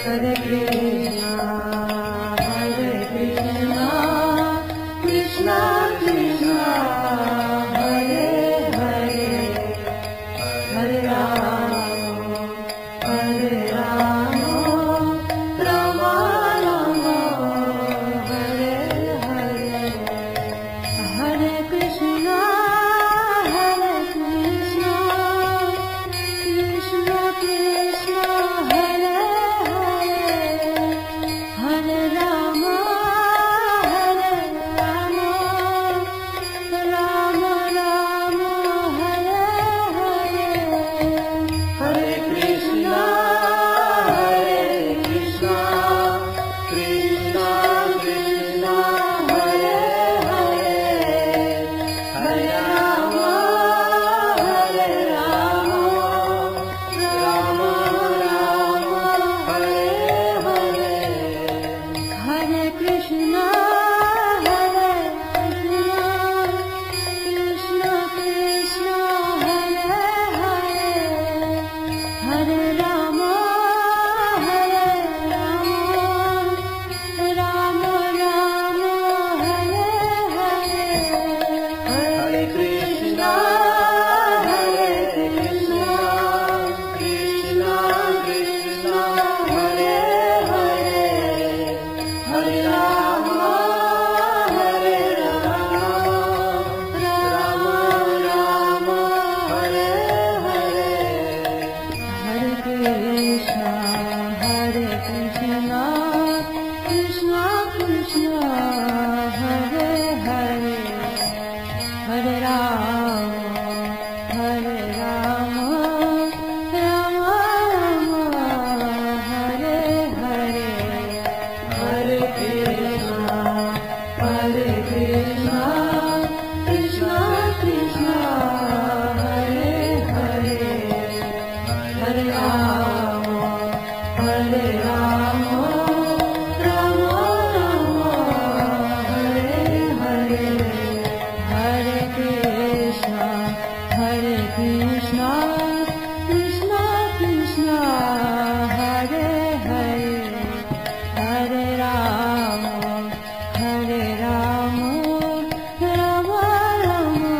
Hare Krishna, Krishna Krishna, Hare Hare, Hare Rama, Rama Rama, Hare Hare, Hare Krishna, Krishna Krishna, Hare Hare, Hare Rama, Rama Rama, Hare Hare, Hare Krishna, Krishna Krishna, Hare Hare, Hare Rama, Rama Rama, Hare Hare, Hare Krishna, Krishna Krishna, Hare Hare, Hare Rama, Rama Rama, Hare Hare, Hare Krishna, Krishna Krishna, Hare Hare, Hare Rama, Rama Rama, Hare Hare, Hare Krishna, Krishna Krishna, Hare Hare, Hare Rama, Rama Rama, Hare Hare, Hare Krishna, Krishna Krishna, Hare Hare, Hare Rama, Rama Rama, Hare Hare, Hare Krishna, Krishna Krishna, Hare Hare, Hare Rama, Rama Rama,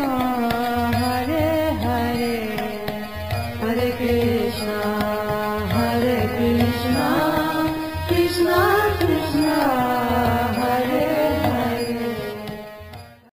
Hare Hare, Hare Krishna, Krishna Krishna,